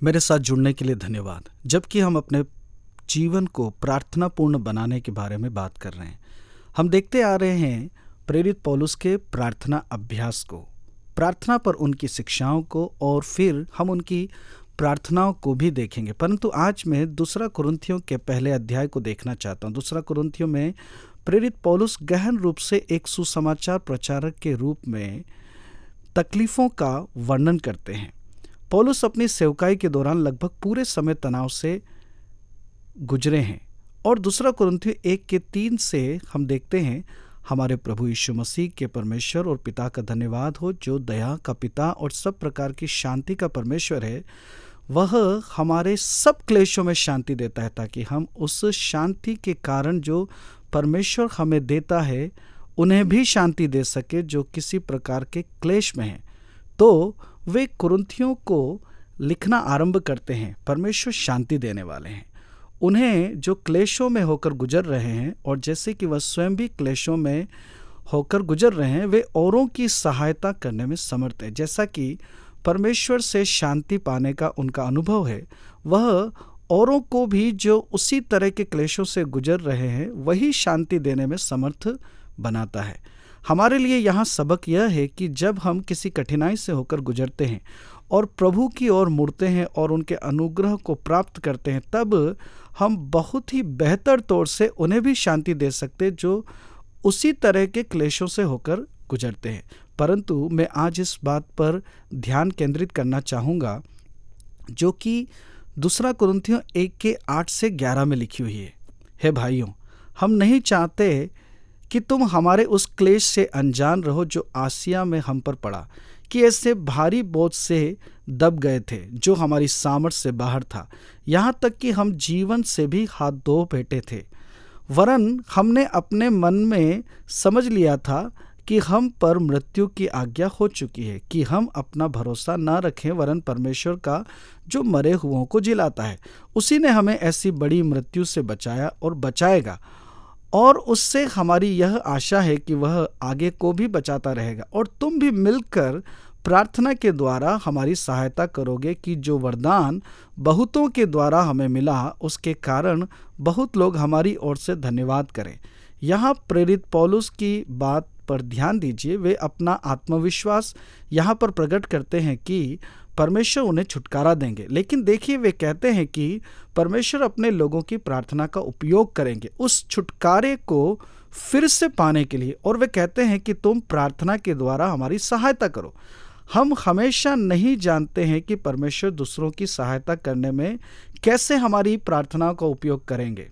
मेरे साथ जुड़ने के लिए धन्यवाद। जबकि हम अपने जीवन को प्रार्थनापूर्ण बनाने के बारे में बात कर रहे हैं, हम देखते आ रहे हैं प्रेरित पौलुस के प्रार्थना अभ्यास को, प्रार्थना पर उनकी शिक्षाओं को, और फिर हम उनकी प्रार्थनाओं को भी देखेंगे। परंतु आज मैं दूसरा कुरिन्थियों के पहले अध्याय को देखना चाहता हूँ। दूसरा कुरिन्थियों में प्रेरित पौलुस गहन रूप से एक सुसमाचार प्रचारक के रूप में तकलीफों का वर्णन करते हैं। पौलुस अपनी सेवकाई के दौरान लगभग पूरे समय तनाव से गुजरे हैं, और दूसरा कुरिन्थियों 1:3 से हम देखते हैं, हमारे प्रभु यीशु मसीह के परमेश्वर और पिता का धन्यवाद हो, जो दया का पिता और सब प्रकार की शांति का परमेश्वर है। वह हमारे सब क्लेशों में शांति देता है, ताकि हम उस शांति के कारण जो परमेश्वर हमें देता है उन्हें भी शांति दे सके जो किसी प्रकार के क्लेश में हैं। तो वे कुरिन्थियों को लिखना आरंभ करते हैं। परमेश्वर शांति देने वाले हैं उन्हें जो क्लेशों में होकर गुजर रहे हैं, और जैसे कि वह स्वयं भी क्लेशों में होकर गुजर रहे हैं, वे औरों की सहायता करने में समर्थ है। जैसा कि परमेश्वर से शांति पाने का उनका अनुभव है, वह औरों को भी जो उसी तरह के क्लेशों से गुजर रहे हैं वही शांति देने में समर्थ बनाता है। हमारे लिए यहाँ सबक यह है कि जब हम किसी कठिनाई से होकर गुजरते हैं और प्रभु की ओर मुड़ते हैं और उनके अनुग्रह को प्राप्त करते हैं, तब हम बहुत ही बेहतर तौर से उन्हें भी शांति दे सकते जो उसी तरह के क्लेशों से होकर गुजरते हैं। परंतु मैं आज इस बात पर ध्यान केंद्रित करना चाहूँगा जो कि दूसरा कुरिन्थियों 1:8 से 11 में लिखी हुई है। हे भाइयों, हम नहीं चाहते कि तुम हमारे उस क्लेश से अनजान रहो जो आसिया में हम पर पड़ा, कि ऐसे भारी बोझ से दब गए थे जो हमारी सामर्थ्य से बाहर था, यहाँ तक कि हम जीवन से भी हाथ धो बैठे थे। वरन हमने अपने मन में समझ लिया था कि हम पर मृत्यु की आज्ञा हो चुकी है, कि हम अपना भरोसा न रखें वरन परमेश्वर का जो मरे हुओं को जिलाता है। उसी ने हमें ऐसी बड़ी मृत्यु से बचाया और बचाएगा, और उससे हमारी यह आशा है कि वह आगे को भी बचाता रहेगा। और तुम भी मिलकर प्रार्थना के द्वारा हमारी सहायता करोगे कि जो वरदान बहुतों के द्वारा हमें मिला, उसके कारण बहुत लोग हमारी ओर से धन्यवाद करें। यहाँ प्रेरित पौलुस की बात पर ध्यान दीजिए। वे अपना आत्मविश्वास यहाँ पर प्रकट करते हैं कि परमेश्वर उन्हें छुटकारा देंगे, लेकिन देखिए वे कहते हैं कि परमेश्वर अपने लोगों की प्रार्थना का उपयोग करेंगे उस छुटकारे को फिर से पाने के लिए। और वे कहते हैं कि तुम प्रार्थना के द्वारा हमारी सहायता करो। हम हमेशा नहीं जानते हैं कि परमेश्वर दूसरों की सहायता करने में कैसे हमारी प्रार्थनाओं का उपयोग करेंगे।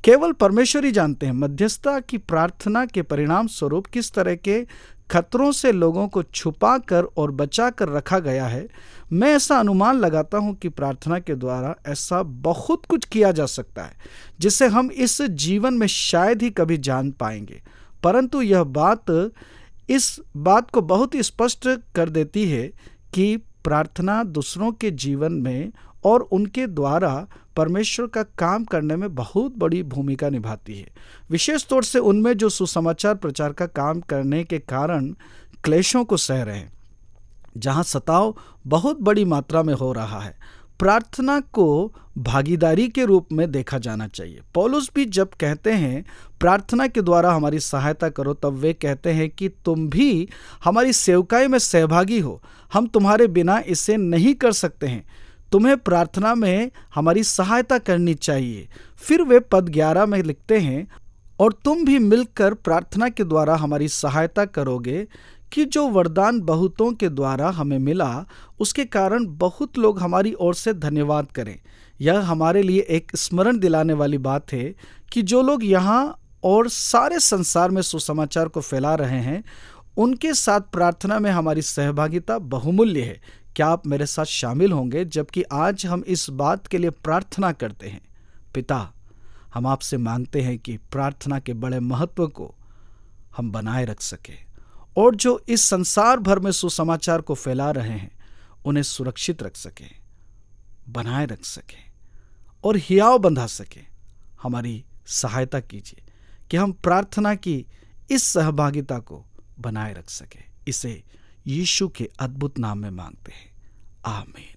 केवल परमेश्वर ही जानते हैं। मध्यस्थता की प्रार्थना के परिणाम स्वरूप किस तरह के खतरों से लोगों को छुपा कर और बचा कर रखा गया है। मैं ऐसा अनुमान लगाता हूं कि प्रार्थना के द्वारा ऐसा बहुत कुछ किया जा सकता है जिसे हम इस जीवन में शायद ही कभी जान पाएंगे। परंतु यह बात इस बात को बहुत ही स्पष्ट कर देती है कि प्रार्थना दूसरों के जीवन में और उनके द्वारा परमेश्वर का काम करने में बहुत बड़ी भूमिका निभाती है, विशेष तौर से उनमें जो सुसमाचार प्रचार का काम करने के कारण क्लेशों को सह रहे हैं, जहां सताव बहुत बड़ी मात्रा में हो रहा है। प्रार्थना को भागीदारी के रूप में देखा जाना चाहिए। पौलुस भी जब कहते हैं प्रार्थना के द्वारा हमारी सहायता करो, तब वे कहते हैं कि तुम भी हमारी सेवकाई में सहभागी हो। हम तुम्हारे बिना इसे नहीं कर सकते हैं। तुम्हें प्रार्थना में हमारी सहायता करनी चाहिए। फिर वे पद 11 में लिखते हैं, और तुम भी मिलकर प्रार्थना के द्वारा हमारी सहायता करोगे कि जो वरदान बहुतों के द्वारा हमें मिला, उसके कारण बहुत लोग हमारी ओर से धन्यवाद करें। यह हमारे लिए एक स्मरण दिलाने वाली बात है कि जो लोग यहाँ और सारे संसार में सुसमाचार को फैला रहे हैं, उनके साथ प्रार्थना में हमारी सहभागिता बहुमूल्य है। क्या आप मेरे साथ शामिल होंगे जबकि आज हम इस बात के लिए प्रार्थना करते हैं? पिता, हम आपसे मांगते हैं कि प्रार्थना के बड़े महत्व को हम बनाए रख सके, और जो इस संसार भर में सुसमाचार को फैला रहे हैं उन्हें सुरक्षित रख सके, बनाए रख सके और हियाव बंधा सके। हमारी सहायता कीजिए कि हम प्रार्थना की इस सहभागिता को बनाए रख सके। इसे यीशु के अद्भुत नाम में मांगते हैं, आमीन।